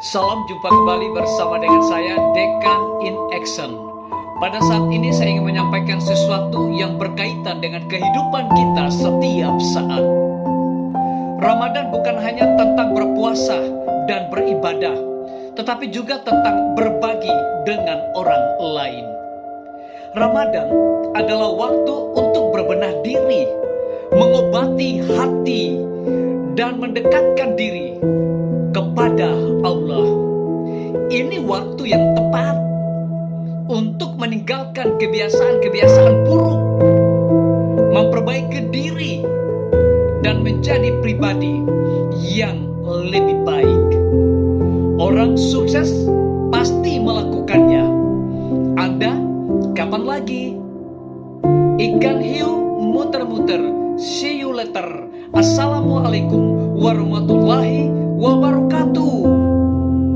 Salam jumpa kembali bersama dengan saya Dekan in Action. Pada saat ini saya ingin menyampaikan sesuatu yang berkaitan dengan kehidupan kita setiap saat. Ramadan bukan hanya tentang berpuasa dan beribadah, tetapi juga tentang berbagi dengan orang lain. Ramadan adalah waktu untuk berbenah diri, mengobati hati, dan mendekatkan diri kepada Allah. Ini waktu yang tepat untuk meninggalkan kebiasaan-kebiasaan buruk, memperbaiki diri, dan menjadi pribadi yang lebih baik. Orang sukses pasti melakukannya. Anda kapan lagi? Ikan hiu muter-muter. See you later. Assalamualaikum warahmatullahi wabarakatuh.